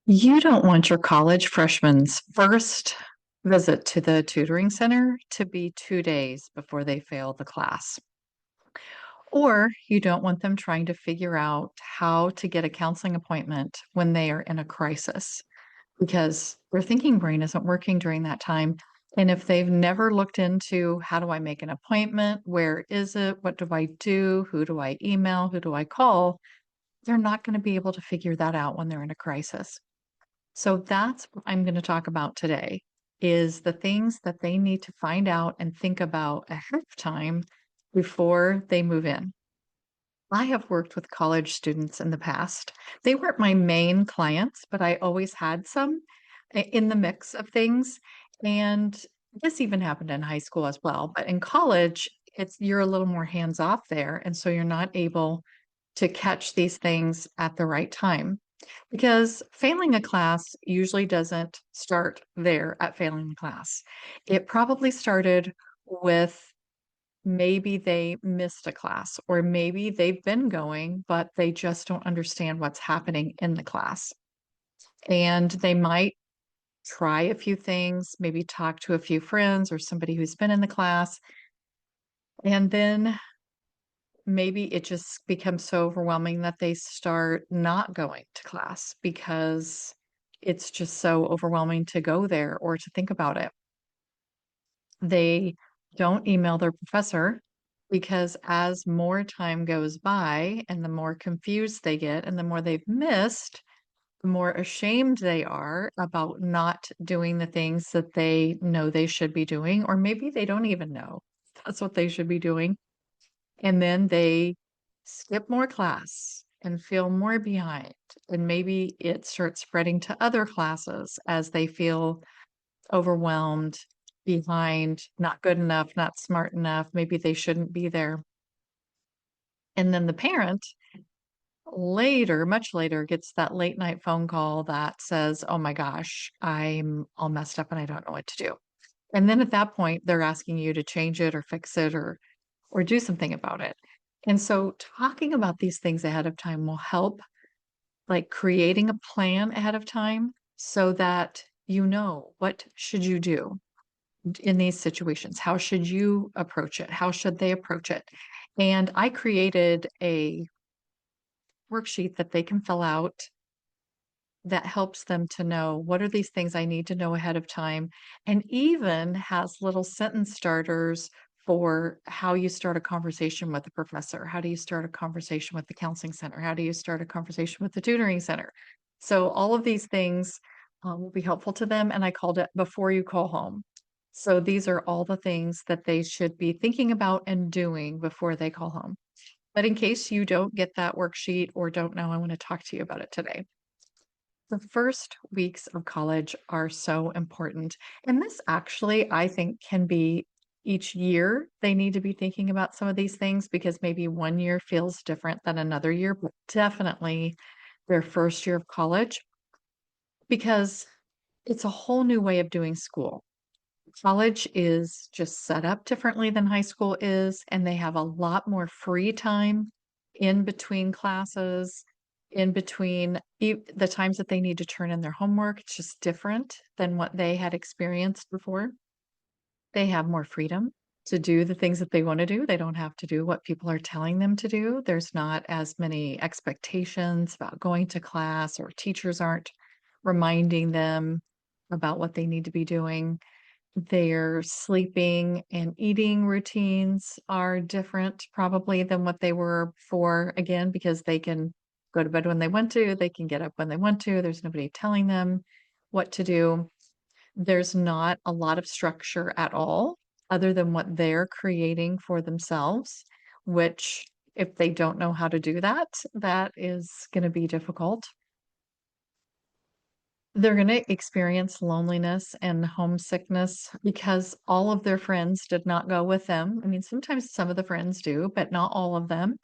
You don't want your college freshman's first visit to the tutoring center to be 2 days before they fail the class. Or you don't want them trying to figure out how to get a counseling appointment when they are in a crisis because their thinking brain isn't working during that time. And if they've never looked into how do I make an appointment? Where is it? What do I do? Who do I email? Who do I call? They're not going to be able to figure that out when they're in a crisis. So that's what I'm going to talk about today is the things that they need to find out and think about ahead of time before they move in. I have worked with college students in the past. They weren't my main clients, but I always had some in the mix of things. And this even happened in high school as well. But in college, you're a little more hands off there. And so you're not able to catch these things at the right time. Because failing a class usually doesn't start there at failing the class. It probably started with maybe they missed a class, or maybe they've been going, but they just don't understand what's happening in the class. And they might try a few things, maybe talk to a few friends or somebody who's been in the class. And then maybe it just becomes so overwhelming that they start not going to class because it's just so overwhelming to go there or to think about it. They don't email their professor because as more time goes by and the more confused they get and the more they've missed, the more ashamed they are about not doing the things that they know they should be doing, or maybe they don't even know that's what they should be doing. And then they skip more class and feel more behind. And maybe it starts spreading to other classes as they feel overwhelmed, behind, not good enough, not smart enough. Maybe they shouldn't be there. And then the parent later, much later, gets that late night phone call that says, oh my gosh, I'm all messed up and I don't know what to do. And then at that point, they're asking you to change it or fix it or do something about it. And so talking about these things ahead of time will help, like creating a plan ahead of time so that you know what should you do in these situations. How should you approach it? How should they approach it? And I created a worksheet that they can fill out that helps them to know what are these things I need to know ahead of time, and even has little sentence starters for how you start a conversation with the professor. How do you start a conversation with the counseling center? How do you start a conversation with the tutoring center? So all of these things will be helpful to them. And I called it before you call home. So these are all the things that they should be thinking about and doing before they call home. But in case you don't get that worksheet or don't know, I want to talk to you about it today. The first weeks of college are so important. And this actually, I think, can be each year they need to be thinking about some of these things because maybe one year feels different than another year, but definitely their first year of college because it's a whole new way of doing school. College is just set up differently than high school is, and they have a lot more free time in between classes, in between the times that they need to turn in their homework. It's just different than what they had experienced before. They have more freedom to do the things that they want to do. They don't have to do what people are telling them to do. There's not as many expectations about going to class, or teachers aren't reminding them about what they need to be doing. Their sleeping and eating routines are different probably than what they were before, again, because they can go to bed when they want to, they can get up when they want to. There's nobody telling them what to do. There's not a lot of structure at all, other than what they're creating for themselves, which, if they don't know how to do that, that is going to be difficult. They're gonna experience loneliness and homesickness because all of their friends did not go with them. I mean, sometimes some of the friends do, but not all of them.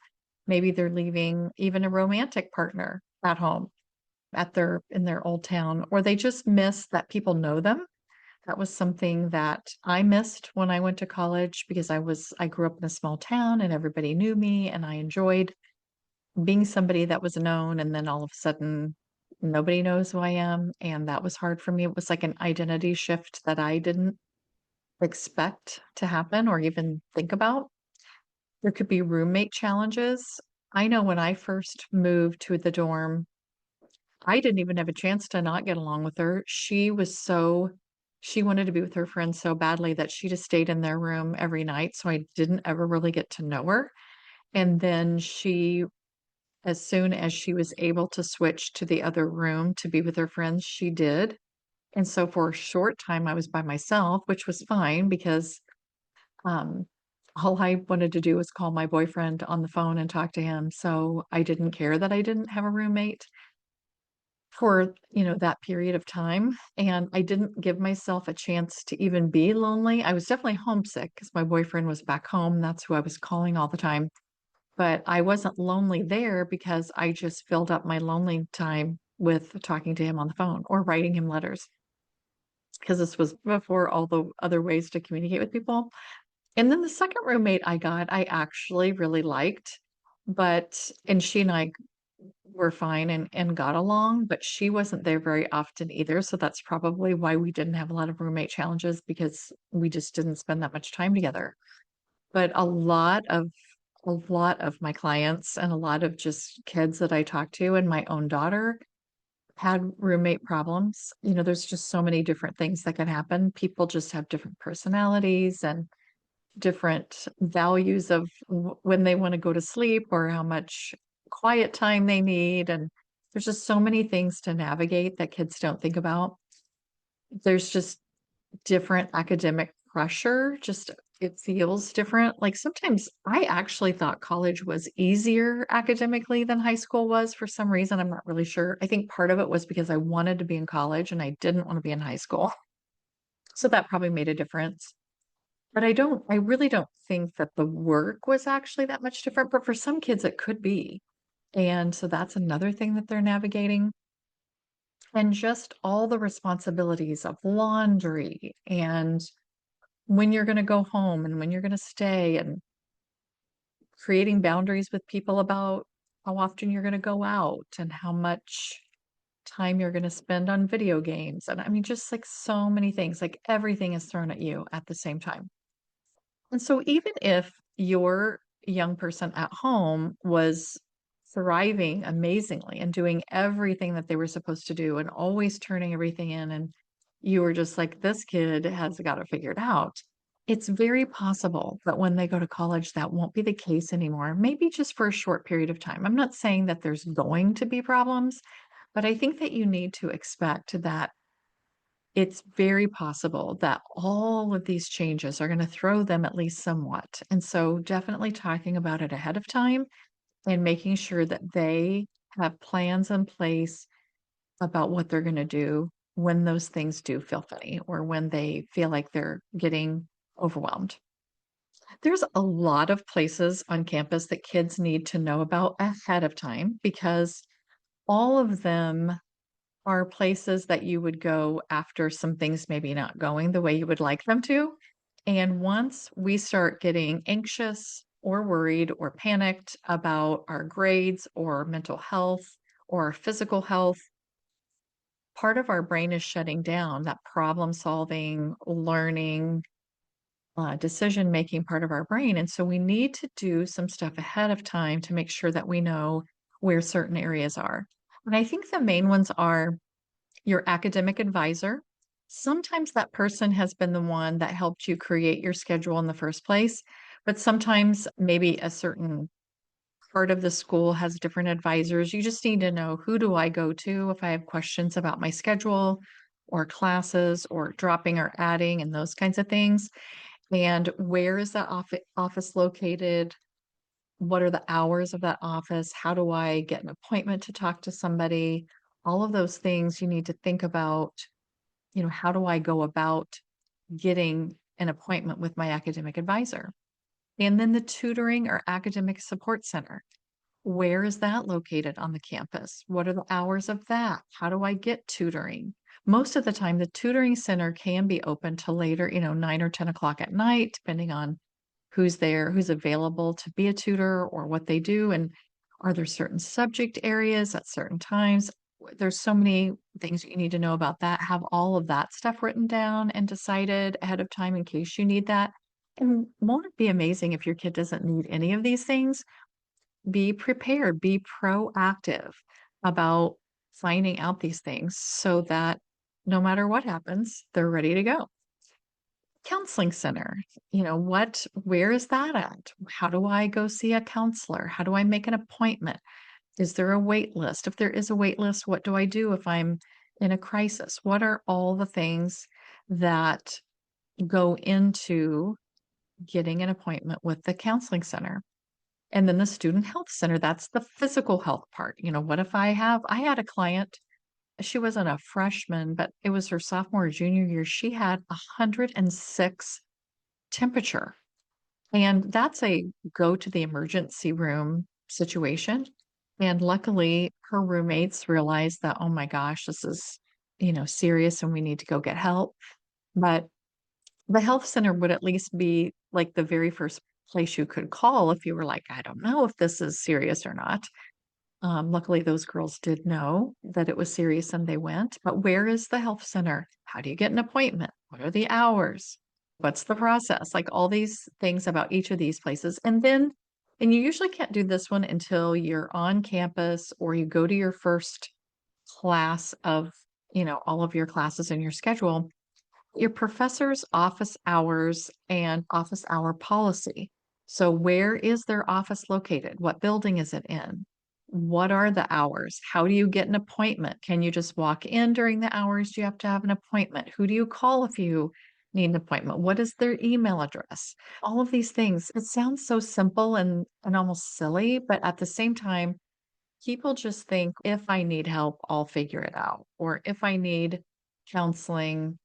Maybe they're leaving even a romantic partner at home in their old town, or they just miss that people know them. That was something that I missed when I went to college because I grew up in a small town and everybody knew me and I enjoyed being somebody that was known, and then all of a sudden Nobody knows who I am, and that was hard for me. It was like an identity shift that I didn't expect to happen or even think about. There could be roommate challenges. I know when I first moved to the dorm, I didn't even have a chance to not get along with her. She wanted to be with her friends so badly that she just stayed in their room every night, so I didn't ever really get to know her. And then as soon as she was able to switch to the other room to be with her friends, she did. And so for a short time, I was by myself, which was fine because um, all I wanted to do was call my boyfriend on the phone and talk to him. So I didn't care that I didn't have a roommate for, that period of time. And I didn't give myself a chance to even be lonely. I was definitely homesick because my boyfriend was back home. That's who I was calling all the time. But I wasn't lonely there because I just filled up my lonely time with talking to him on the phone or writing him letters because this was before all the other ways to communicate with people. And then the second roommate I got, I actually really liked, and she and I were fine and got along, but she wasn't there very often either. So that's probably why we didn't have a lot of roommate challenges because we just didn't spend that much time together. But a lot of my clients and a lot of just kids that I talk to and my own daughter had roommate problems. There's just so many different things that can happen. People just have different personalities and different values of when they want to go to sleep or how much quiet time they need. And there's just so many things to navigate that kids don't think about. There's just different academic pressure. Just it feels different. Like sometimes I actually thought college was easier academically than high school was for some reason. I'm not really sure. I think part of it was because I wanted to be in college and I didn't want to be in high school. So that probably made a difference. But I really don't think that the work was actually that much different, but for some kids it could be. And so that's another thing that they're navigating. And just all the responsibilities of laundry and when you're going to go home and when you're going to stay and creating boundaries with people about how often you're going to go out and how much time you're going to spend on video games. And I mean, just like so many things, like everything is thrown at you at the same time. And so even if your young person at home was thriving amazingly and doing everything that they were supposed to do and always turning everything in, and you were just like, this kid has got it figured out. It's very possible that when they go to college, that won't be the case anymore, maybe just for a short period of time. I'm not saying that there's going to be problems, but I think that you need to expect that it's very possible that all of these changes are going to throw them at least somewhat. And so definitely talking about it ahead of time and making sure that they have plans in place about what they're going to do when those things do feel funny or when they feel like they're getting overwhelmed. There's a lot of places on campus that kids need to know about ahead of time because all of them are places that you would go after some things maybe not going the way you would like them to. And once we start getting anxious or worried or panicked about our grades or mental health or our physical health, part of our brain is shutting down. That problem solving, learning, decision making part of our brain. And so we need to do some stuff ahead of time to make sure that we know where certain areas are. And I think the main ones are your academic advisor. Sometimes that person has been the one that helped you create your schedule in the first place, but sometimes maybe a certain part of the school has different advisors. You just need to know, who do I go to if I have questions about my schedule or classes or dropping or adding and those kinds of things. And where is that office located? What are the hours of that office? How do I get an appointment to talk to somebody? All of those things you need to think about. How do I go about getting an appointment with my academic advisor? And then the tutoring or academic support center. Where is that located on the campus? What are the hours of that? How do I get tutoring? Most of the time, the tutoring center can be open till later, 9 or 10 o'clock at night, depending on who's there, who's available to be a tutor or what they do. And are there certain subject areas at certain times? There's so many things you need to know about that. Have all of that stuff written down and decided ahead of time in case you need that. And won't it be amazing if your kid doesn't need any of these things? Be prepared, be proactive about finding out these things so that no matter what happens, they're ready to go. Counseling center, where is that at? How do I go see a counselor? How do I make an appointment? Is there a wait list? If there is a wait list, what do I do if I'm in a crisis? What are all the things that go into getting an appointment with the counseling center? And then the student health center, that's the physical health part. What if I had a client, she wasn't a freshman, but it was her sophomore or junior year. She had 106 temperature. And that's a go to the emergency room situation. And luckily, her roommates realized that, oh my gosh, this is, serious and we need to go get help. But the health center would at least be like the very first place you could call if you were like, I don't know if this is serious or not. Luckily, those girls did know that it was serious and they went. But where is the health center? How do you get an appointment? What are the hours? What's the process? Like all these things about each of these places. And you usually can't do this one until you're on campus or you go to your first class of, all of your classes in your schedule, your professor's office hours and office hour policy. So, where is their office located? What building is it in? What are the hours? How do you get an appointment? Can you just walk in during the hours? Do you have to have an appointment? Who do you call if you need an appointment? What is their email address? All of these things. It sounds so simple and almost silly, but at the same time, people just think if I need help, I'll figure it out. Or if I need counseling,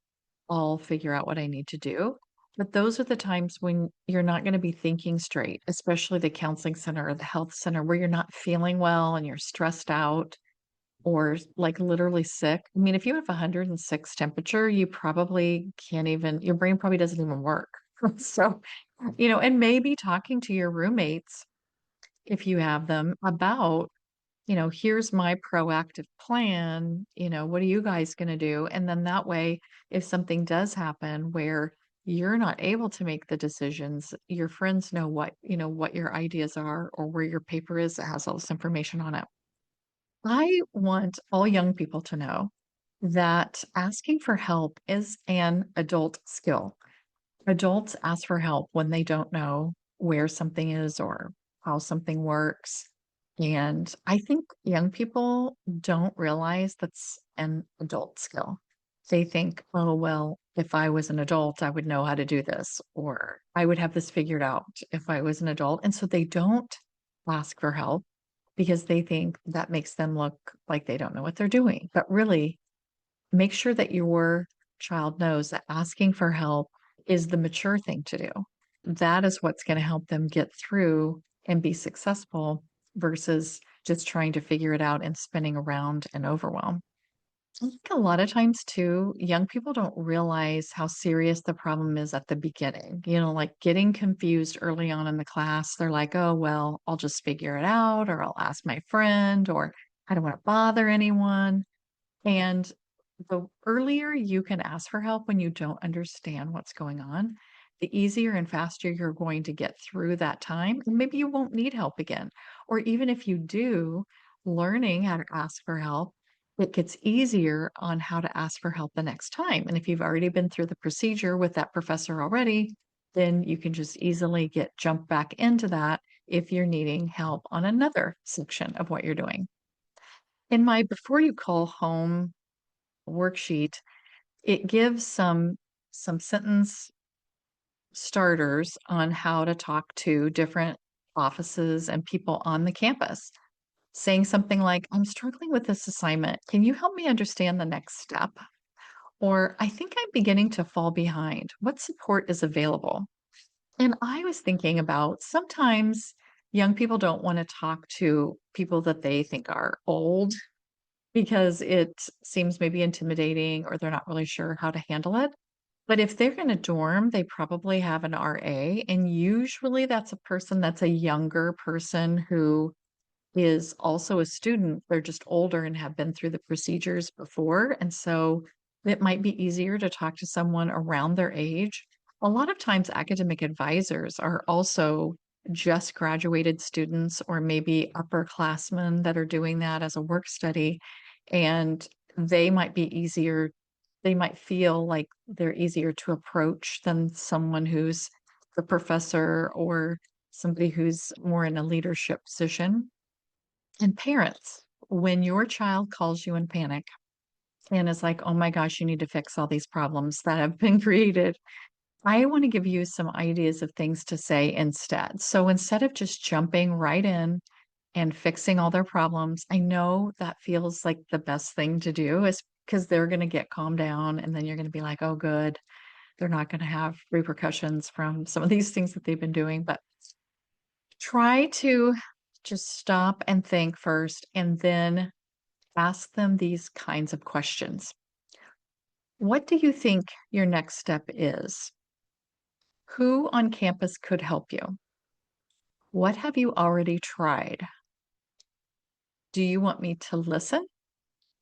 I'll figure out what I need to do. But those are the times when you're not going to be thinking straight, especially the counseling center or the health center where you're not feeling well and you're stressed out or like literally sick. I mean, if you have 106 temperature, you probably can't even, your brain probably doesn't even work. So, and maybe talking to your roommates, if you have them, about here's my proactive plan. What are you guys going to do? And then that way, if something does happen where you're not able to make the decisions, your friends know what your ideas are or where your paper is that has all this information on it. I want all young people to know that asking for help is an adult skill. Adults ask for help when they don't know where something is or how something works. And I think young people don't realize that's an adult skill. They think, oh, well, if I was an adult, I would know how to do this, or I would have this figured out if I was an adult. And so they don't ask for help because they think that makes them look like they don't know what they're doing. But really, make sure that your child knows that asking for help is the mature thing to do. That is what's going to help them get through and be successful versus just trying to figure it out and spinning around in overwhelm. I think a lot of times too, young people don't realize how serious the problem is at the beginning. Like getting confused early on in the class. They're like, oh, well, I'll just figure it out, or I'll ask my friend, or I don't want to bother anyone. And the earlier you can ask for help when you don't understand what's going on, the easier and faster you're going to get through that time. And maybe you won't need help again. Or even if you do, learning how to ask for help, it gets easier on how to ask for help the next time. And if you've already been through the procedure with that professor already, then you can just easily jump back into that if you're needing help on another section of what you're doing. In my before you call home worksheet, it gives some sentence starters on how to talk to different offices and people on the campus. Saying something like, I'm struggling with this assignment. Can you help me understand the next step? Or I think I'm beginning to fall behind. What support is available? And I was thinking about sometimes young people don't want to talk to people that they think are old because it seems maybe intimidating or they're not really sure how to handle it. But if they're in a dorm, they probably have an RA, and usually that's a person that's a younger person who is also a student. They're just older and have been through the procedures before. And so it might be easier to talk to someone around their age. A lot of times, academic advisors are also just graduated students or maybe upperclassmen that are doing that as a work study. And they might be easier, they might feel like they're easier to approach than someone who's the professor or somebody who's more in a leadership position. And parents, when your child calls you in panic and is like, oh my gosh, you need to fix all these problems that have been created, I want to give you some ideas of things to say instead. So instead of just jumping right in and fixing all their problems, I know that feels like the best thing to do is because they're going to get calmed down and then you're going to be like, oh, good. They're not going to have repercussions from some of these things that they've been doing. But try to just stop and think first and then ask them these kinds of questions. What do you think your next step is? Who on campus could help you? What have you already tried? Do you want me to listen,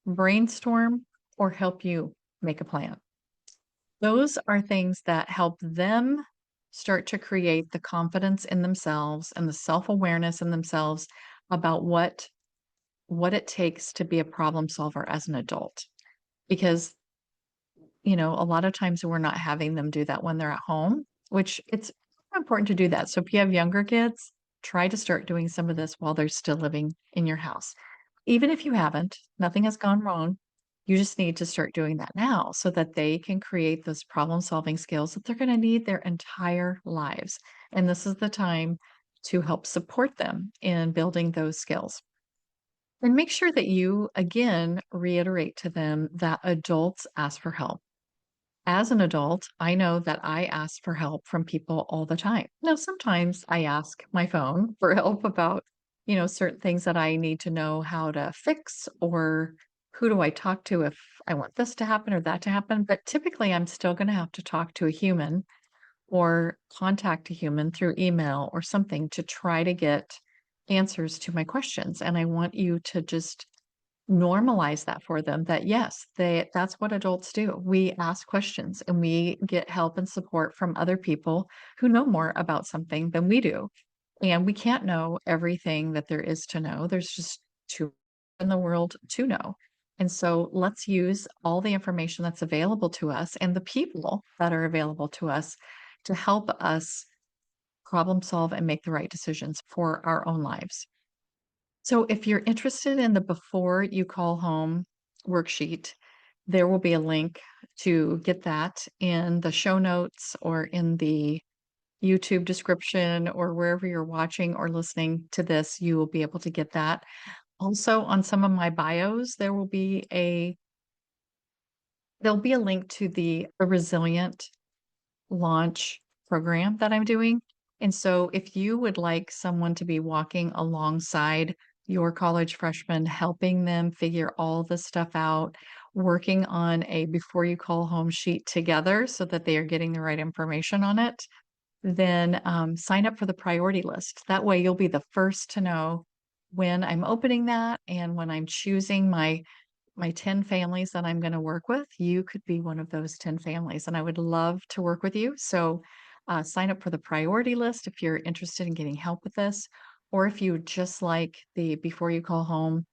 brainstorm, or help you make a plan? Those are things that help them start to create the confidence in themselves and the self-awareness in themselves about what it takes to be a problem solver as an adult. Because a lot of times we're not having them do that when they're at home, which it's important to do that. So if you have younger kids, try to start doing some of this while they're still living in your house. Even if you haven't, nothing has gone wrong. You just need to start doing that now so that they can create those problem solving skills that they're going to need their entire lives. And this is the time to help support them in building those skills. And make sure that you, again, reiterate to them that adults ask for help. As an adult, I know that I ask for help from people all the time. Now, sometimes I ask my phone for help about, certain things that I need to know how to fix or who do I talk to if I want this to happen or that to happen. But typically, I'm still going to have to talk to a human or contact a human through email or something to try to get answers to my questions. And I want you to just normalize that for them that yes, that's what adults do. We ask questions and we get help and support from other people who know more about something than we do. And we can't know everything that there is to know. There's just too much in the world to know. And so let's use all the information that's available to us and the people that are available to us to help us problem solve and make the right decisions for our own lives. So if you're interested in the before you call home worksheet, there will be a link to get that in the show notes or in the YouTube description or wherever you're watching or listening to this, you will be able to get that. Also on some of my bios, there'll be a link to the Resilient launch program that I'm doing. And so if you would like someone to be walking alongside your college freshman, helping them figure all this stuff out, working on a before you call home sheet together so that they are getting the right information on it, then sign up for the priority list. That way you'll be the first to know when I'm opening that and when I'm choosing my 10 families that I'm going to work with, you could be one of those 10 families, and I would love to work with you. So sign up for the priority list if you're interested in getting help with this, or if you just like the before you call home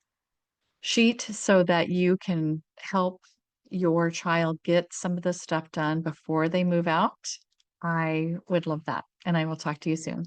sheet so that you can help your child get some of this stuff done before they move out. I would love that. And I will talk to you soon.